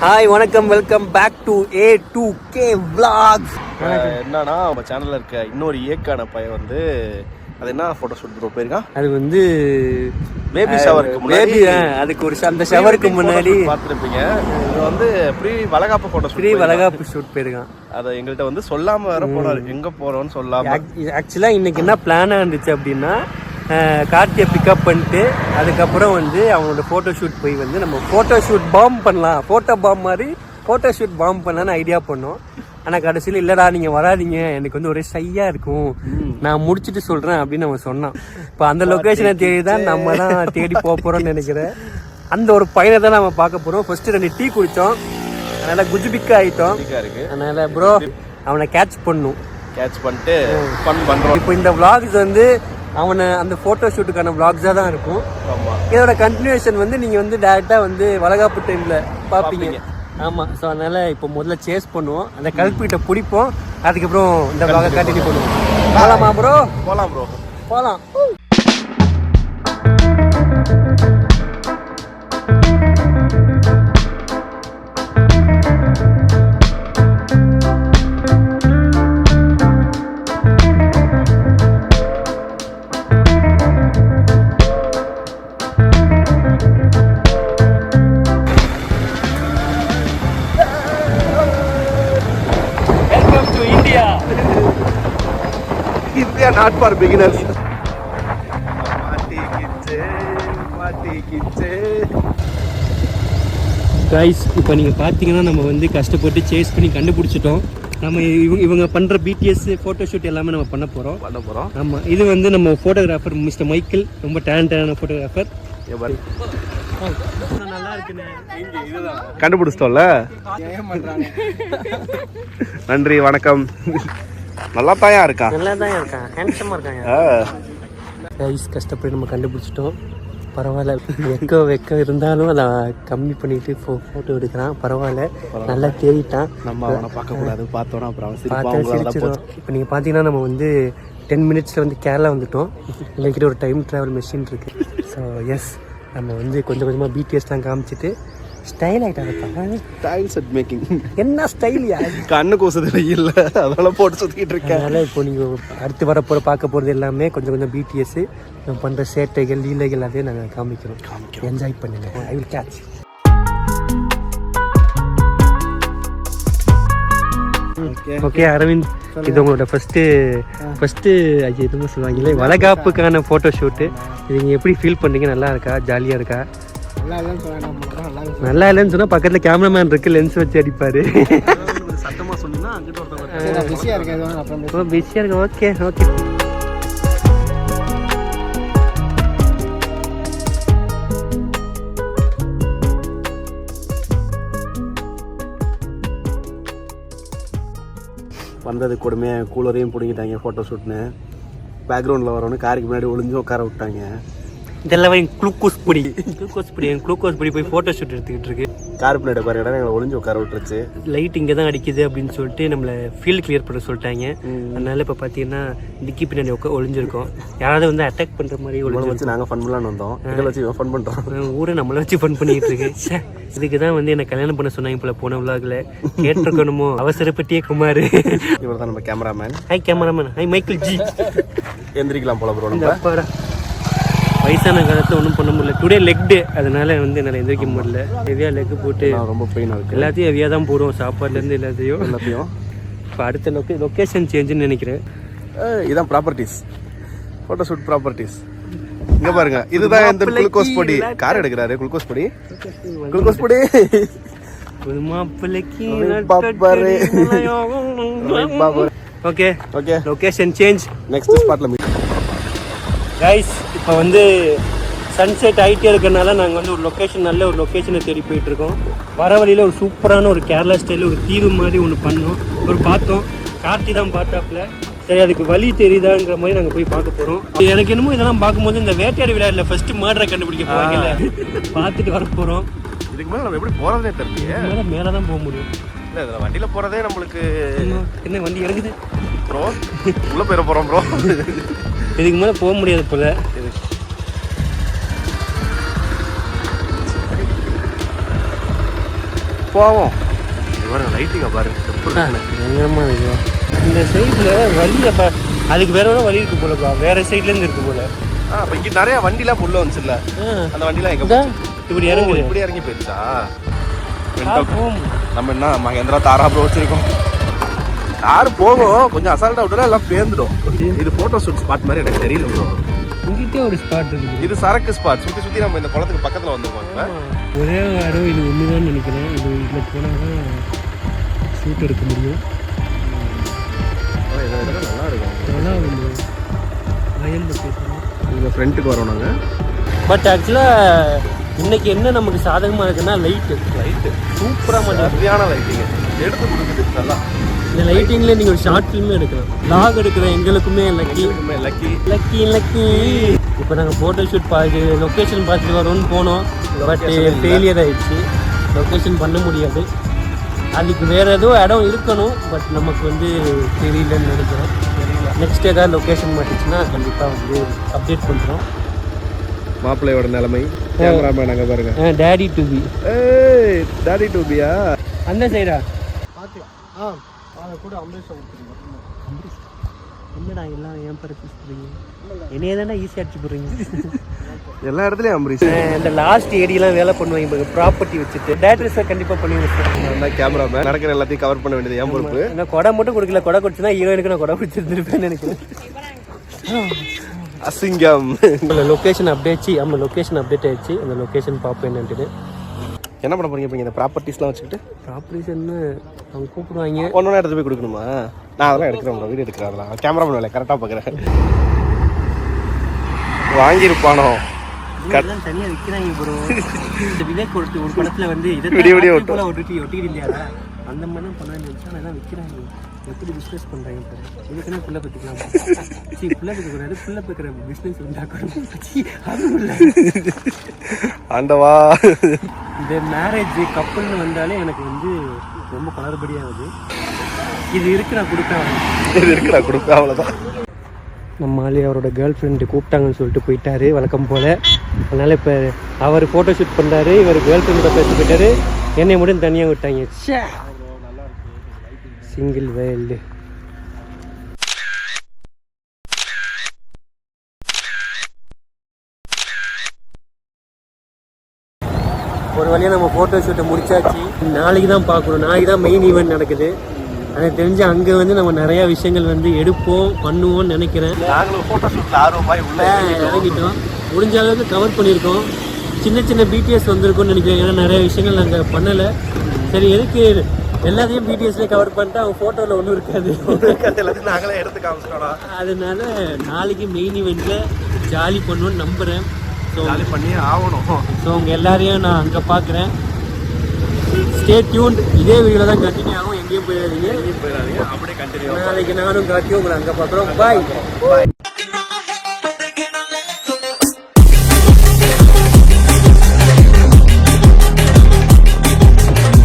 Hi வணக்கம், welcome back to A2K Vlogs. என்னன்னா நம்ம சேனல்ல இருக்க இன்னொரு ஏக்கான பையன் வந்து அது என்ன போட்டோ ஷூட் ப்ரோ போயிருக்கான். அது வந்து பேபி ஷவருக்கு முன்னாடி அதுக்கு ஒரு அந்த ஷவருக்கு முன்னாடி பார்த்துருப்பீங்க. இது வந்து ப்ரீ வளகாப்பு போட்டோ ப்ரீ வளகாப்பு ஷூட் போயிருக்கான். அதை எங்கள்கிட்ட வந்து சொல்லாம வேற போனாரு, எங்க போறோம்னு சொல்லாம. ஆக்சுவலா இன்னைக்கு என்ன பிளானா இருந்துச்சு அப்படின்னா, கார்த்தியை பிக்கப் பண்ணிட்டு அதுக்கப்புறம் வந்து அவனோட ஃபோட்டோ ஷூட் போய் வந்து நம்ம ஃபோட்டோ ஷூட் பாம் பண்ணலாம், ஃபோட்டோ பாம் மாதிரி ஃபோட்டோ ஷூட் பாம் பண்ணலான்னு ஐடியா பண்ணோம். ஆனால் கடைசியில் இல்லைடா நீங்கள் வராதிங்க, எனக்கு வந்து ஒரே ஷையாக இருக்கும், நான் முடிச்சுட்டு சொல்கிறேன் அப்படின்னு அவன் சொன்னான். இப்போ அந்த லொக்கேஷனை தேடி தான் நம்ம தான் தேடி போக போகிறோம்னு நினைக்கிறேன். அந்த ஒரு பையனை தான் நம்ம பார்க்க போகிறோம். ஃபர்ஸ்ட் 2 டீ குடித்தோம், அதனால் குஜுபிக்கா ஆகிட்டோம். அதனால் ப்ரோ அவனை கேட்ச் பண்ணிட்டு ஃபன் பண்ணுறோம். இப்போ இந்த vlogs வந்து அவனை அந்த ஃபோட்டோ ஷூட்டுக்கான vlogsஸாக தான் இருக்கும். இதோட கண்டினியூஷன் வந்து நீங்கள் வந்து டேரெக்டாக வந்து வளகாப்பு டைமில் பார்ப்பீங்க. ஆமாம். ஸோ அதனால் இப்போ முதல்ல சேஸ் பண்ணுவோம், அந்த கல்பிட்ட பிடிப்போம், அதுக்கப்புறம் இந்த vlog கண்டினியூ பண்ணுவோம். போகலாமா ப்ரோ? போகலாம். India not for beginners. Guys, இப்போ நீங்கள் பார்த்தீங்கன்னா நம்ம வந்து கஷ்டப்பட்டு சேஸ் பண்ணி கண்டுபிடிச்சிட்டோம். நம்ம இவங்க பண்ணுற பிடிஎஸ் ஃபோட்டோ ஷூட் எல்லாமே நம்ம பண்ண போகிறோம். ஆமாம், இது வந்து நம்ம ஃபோட்டோகிராஃபர் மிஸ்டர் மைக்கேல், ரொம்ப டேலண்டான ஃபோட்டோகிராஃபர். நல்லா இருக்குண்ணே, கண்டுபிடிச்சிட்டோம்ல. நன்றி, வணக்கம். நல்லா தான் இருக்கான், ஹேண்ட்ஸமாக இருக்காங்க. கைஸ், கஷ்டப்பட்டு நம்ம கண்டுபிடிச்சிட்டோம். பரவாயில்ல, வெக்க இருந்தாலும் அதை கம்மி பண்ணிட்டு ஃபோட்டோ எடுக்கிறான். பரவாயில்ல, நல்லா தேடிட்டான். நம்ம அவனை பார்க்கக்கூடாது, பார்த்தோன்னா அப்புறம் சிரிச்சிடும். இப்போ நீங்கள் பார்த்தீங்கன்னா நம்ம வந்து 10 மினிட்ஸில் வந்து கேரளா வந்துட்டோம். எங்ககிட்ட ஒரு டைம் ட்ராவல் மெஷின் இருக்குது. ஸோ எஸ், நம்ம வந்து கொஞ்சம் கொஞ்சமாக பிடிஎஸ்லாம் காமிச்சிட்டு ஸ்டைல் ஆகிட்டாங்க. ஸ்டைல் செட் மேக்கிங் என்ன ஸ்டைலியா, கண்ணு கூசது இல்லை, அதெல்லாம் போட்டு சுற்றிக்கிட்டு இருக்கேன். அதனால் இப்போ நீங்கள் அடுத்து பார்க்க போகிறது எல்லாமே கொஞ்சம் கொஞ்சம் பிடிஎஸ் நம்ம பண்ணுற சேட்டைகள் லீலைகள் அதையும் நாங்கள் காமிக்கிறோம். என்ஜாய் பண்ணுங்க. I will catch. Okay Aravind, இது உங்களோட ஃபஸ்ட்டு எதுவும் சொல்லுவாங்களே வளகாப்புக்கான ஃபோட்டோ ஷூட்டு. இது நீங்கள் எப்படி ஃபீல் பண்ணுறீங்க? நல்லா இருக்கா? ஜாலியாக இருக்கா? நல்லா இல்லைன்னு சொன்னால் பக்கத்தில் கேமராமேன் இருக்கு, லென்ஸ் வச்சு அடிப்பாரு. சத்தமாக சொன்னீங்கன்னா பிஸியாக இருக்கு. ஓகே. வந்தது கூடமே கூலரையும் பிடிங்கிட்டாங்க. ஃபோட்டோ ஷூட்னு பேக்ரவுண்டில் வரவொன்னு காருக்கு முன்னாடி ஒளிஞ்சு உட்கார விட்டாங்க. இதெல்லாம் குளுக்கோஸ் பொடி போய் ஃபோட்டோ ஷூட் எடுத்துக்கிட்டு இருக்கு. கார் பின்னாடி பாரு இடம் எங்களை ஒளிஞ்சு உட்கார விட்டுருச்சு. லைட் இங்கே தான் அடிக்குது அப்படின்னு சொல்லிட்டு நம்மளை ஃபீல்டு கிளியர் பண்ண சொல்லிட்டாங்க. அதனால இப்போ பார்த்தீங்கன்னா டிக்கி பின்னாடி ஒளிஞ்சிருக்கோம். யாராவது வந்து அட்டாக் பண்ணுற மாதிரி வச்சு நாங்கள் ஃபன் பண்ணலான்னு வந்தோம். எங்களை வச்சு ஃபன் பண்ணுறோம். ஊரை நம்மளை வச்சு ஃபன் பண்ணிக்கிட்டு இருக்கு. இதுக்கு தான் வந்து என்ன கல்யாணம் பண்ண சொன்னாங்க போல போன விழாவில். கேட்டிருக்கணுமோ அவசரப்பட்டியே குமார். இவர் தான் நம்ம கேமராமேன். Hi Michael ji. எந்திரிக்கலாம் போல ப்ரோ. வயசான காலத்தில் ஒன்றும் பண்ண முடியல. டுடே லெக் டே, அதனால வந்து என்னால் எந்திரிக்க முடியல. ஹெவியாக லெக் போட்டு ரொம்ப பெயினாக இருக்குது. எல்லாத்தையும் ஹெவியாக தான் போடுவோம், சாப்பாடுலேருந்து எல்லாத்தையும். இப்போ அடுத்த லொக்கேஷன் சேஞ்சுன்னு நினைக்கிறேன். இதுதான் ப்ராப்பர்ட்டிஸ், ஃபோட்டோ ஷூட் ப்ராப்பர்ட்டிஸ். இங்கே பாருங்க, இதுதான் இந்த குளுக்கோஸ் பொடி. கார் எடுக்கிறாரு, குளுக்கோஸ் பொடி. Okay, location change. நெக்ஸ்ட் ஸ்பாட்ல மீட். கைஸ், இப்போ வந்து சன்செட் ஆகிட்டே இருக்கிறனால நாங்கள் வந்து ஒரு லொக்கேஷன், நல்ல ஒரு லொக்கேஷனை தேடி போயிட்டுருக்கோம். வர வழியில் ஒரு சூப்பரான ஒரு கேரளா ஸ்டைலில் ஒரு தீவு மாதிரி ஒன்று பண்ணோம். பார்த்தோம், கார்த்தி தான் பார்த்தாப்புல. சரி, அதுக்கு வழி தெரியுதாங்கிற மாதிரி நாங்கள் போய் பார்க்க போகிறோம். எனக்கு என்னமோ இதெல்லாம் பார்க்கும்போது இந்த வேட்டையாடு விளையாடல ஃபர்ஸ்ட் மர்டரை கண்டுபிடிக்க போகிறாங்கல்ல, பார்த்துட்டு வர போகிறோம். இதுக்கு மேலே நம்ம எப்படி போகிறதே தெரியல. மேலே தான் போக முடியும். இல்லை, இதில் வண்டியில் போகிறதே நம்மளுக்கு என்ன வண்டி இறங்குது ப்ரோ, உள்ளே போயிட போகிறோம் ப்ரோ. இதுக்கு மேலே போக முடியாது போல. போவோம். பாருங்க லைட்டிங்க பாருங்க. பயங்கரமா இருக்கு. இந்த சைடுல வழியை அதுக்கு வேற வழி இருக்கு போலப்பா, வேற சைட்ல இருந்து இருக்கு போல. அப்ப இங்க நிறைய வண்டிலாம் உள்ள வந்துச்சுல்ல, அந்த வண்டிலாம் எங்க இப்படி இறங்கு, இப்படி இறங்கி போயிடுச்சா? நம்ம என்ன மகேந்திரா தாரா ப்ரோ வச்சிருக்கோம். கார் போகும், கொஞ்சம் அசால்ட்டா விட்டா எல்லாம் பேர்ந்துடும். இது போட்டோ ஷூட் ஸ்பாட் மாதிரி எனக்கு தெரியல ப்ரோ. இங்கிட்டே ஒரு ஸ்பாட் இருக்குது. இது சரக்கு ஸ்பாட். சுத்தி சுத்தி நம்ம இந்த குளத்துக்கு பக்கத்துல வந்துருக்கோம். இப்ப ஒரே இடம் இது ஒண்ணுதான் நினைக்கிறேன். இது இதுல போனாதான் ஷூட் எடுக்க முடியும். நல்லா இருக்கும். நல்லா வயல் லொக்கேஷன். இங்க ஃப்ரண்ட்டுக்கு வரோம் நாங்க. பட் ஆக்சுவலா இன்னைக்கு என்ன நமக்கு சாதகமா இருக்குன்னா லைட்டு சூப்பராக மாட்டேன். சரியான லைட்டிங் எடுத்து கொடுக்குது நல்லா. இந்த லைட்டிங்ல நீங்க ஒரு ஷார்ட் ஃபிலிமே எடுக்கலாம். லாக் எடுக்கிற எங்களுக்குமே லக்கி லக்கி லக்கி லக்கி. இப்போ நாங்கள் ஃபோட்டோ ஷூட் லொக்கேஷன் பார்த்துட்டு வரோம்னு போனோம். பட் ஃபெயிலியர் ஆயிடுச்சு. லொக்கேஷன் பண்ண முடியாது. அதுக்கு வேற ஏதோ இடம் இருக்கணும். பட் நமக்கு வந்து தெரியலன்னு நினைக்கிறேன். நெக்ஸ்ட் ஏதாவது லொக்கேஷன் மாட்டிச்சுன்னா கண்டிப்பாக வந்து அப்டேட் பண்ணுறோம். மாப்பிள்ளையோட நிலைமை. கேமராமேன் அங்கே பாருங்க. Daddy to be. Daddy to பியா அந்த சைடா கூட அம்பரீஷ் என்னடா எல்லாம் ஏன் பேரை பேசுறீங்க? என்னையே தானே ஈஸியாக அடிச்சு போடுறீங்க. எல்லா இடத்துலையும் அம்பரீஷ். இந்த லாஸ்ட் ஏரியாலாம் வேலை பண்ணுவாங்க ப்ராப்பர்ட்டி வச்சுட்டு. டேரக்டர் சார் கண்டிப்பாக பண்ணுவேன் சார். கேமராமேன் நடக்கிற எல்லாத்தையும் கவர் பண்ண வேண்டியது ஏன் பொறுப்பு. நான் கொடை மட்டும் கொடுக்கல. கொடை கொடுத்துனா ஹீரோயினுக்கு நான் கொடை கொடுத்துருந்துருப்பேன்னு நினைக்கிறேன். அசிங்கம். லொக்கேஷன் அப்டேட் ஆயிடுச்சு. அந்த லொக்கேஷன் பார்ப்போம் என்னன்ட்டு. என்ன பண்ண போறீங்க இப்போ இந்த ப்ராப்பர்ட்டிஸ்லாம் வச்சுக்கிட்டு? ப்ராப்பர்ட்டிஸ் என்ன அவங்க கூப்பிடுவாங்க. ஒன்றா எடுத்து போய் கொடுக்கணுமா? நான் அதெல்லாம் எடுக்கிறேன், வீடியோ எடுக்கிறேன். அதெல்லாம் கேமராமேன் வேலை கரெக்டாக பார்க்குறேன். வாங்கியிருப்பானோ தனியாக விற்கிறாங்க ப்ரோ. இந்த விவேக் ஒரு படத்தில் வந்து இதை போல ஒட்டிக்கிட்டு இல்லையாடா, அந்த மாதிரி தான் பண்ண நினைச்சா நான் விற்கிறாங்க. எப்படி பிஸ்னஸ் பண்ணுறாங்க பாரு. இதுக்குன்னா புள்ள பற்றிக்கலாம். புள்ள பற்றிக்கூடாது, புள்ள பற்றிக்கிற பிஸ்னஸ் உண்டாக்கணும். ஆண்டவா. இந்த மேரேஜ் கப்பல்னு வந்தாலே எனக்கு வந்து ரொம்ப குளறுபடியாகுது. இது இருக்கு நான் கொடுப்பேன் அவ்வளோதான். நம்ம ஆளு அவரோட கேர்ள் ஃப்ரெண்டு கூப்பிட்டாங்கன்னு சொல்லிட்டு போயிட்டாரு வழக்கம் போல். அதனால் இப்போ அவர் ஃபோட்டோ ஷூட் பண்ணுறாரு, இவர் கேர்ள் ஃப்ரெண்டோட பேச போயிட்டாரு. என்னை மட்டும் தனியாக விட்டாங்க. Single world. ஒரு வழியாக நம்ம ஃபோட்டோ ஷூட்டை முடிச்சாச்சு. நாளைக்கு தான் பார்க்கணும். நாளைக்கு தான் மெயின் ஈவெண்ட் நடக்குது. எனக்கு தெரிஞ்சு அங்கே வந்து நம்ம நிறையா விஷயங்கள் வந்து எடுப்போம் பண்ணுவோம்னு நினைக்கிறேன். நாங்களும் ஃபோட்டோ ஷூட்டில் ஆர்வமாக உள்ள இறங்கிட்டோம். முடிஞ்ச அளவுக்கு கவர் பண்ணியிருக்கோம். சின்ன சின்ன பிடிஎஸ் வந்திருக்கும்னு நினைக்கிறேன். ஏன்னா நிறைய விஷயங்கள் நாங்கள் பண்ணலை. சரி, எதுக்கு எல்லாத்தையும் பிடிஎஸ்லேயே கவர் பண்ணிட்டு அவங்க ஃபோட்டோவில் ஒன்றும் இருக்காது. எல்லாத்தையும் நாங்களே எடுத்து காமிச்சிட்டோம். அதனால நாளைக்கு மெயின் ஈவெண்ட்டில் ஜாலி பண்ணுவோன்னு நம்புகிறேன். ஸோ ஜாலி பண்ணியே ஆகணும். ஸோ உங்கள் எல்லாரையும் நான் அங்கே பார்க்குறேன். Stay tuned. இதே வீடியோவில் தான் கண்டினியூ ஆகும். எங்கேயும் போயிடாதீங்க. அப்படியே கண்டினியூ. நாளைக்கு நானும் காட்டியும் உங்களை அங்கே பார்க்குறோம். பாய்.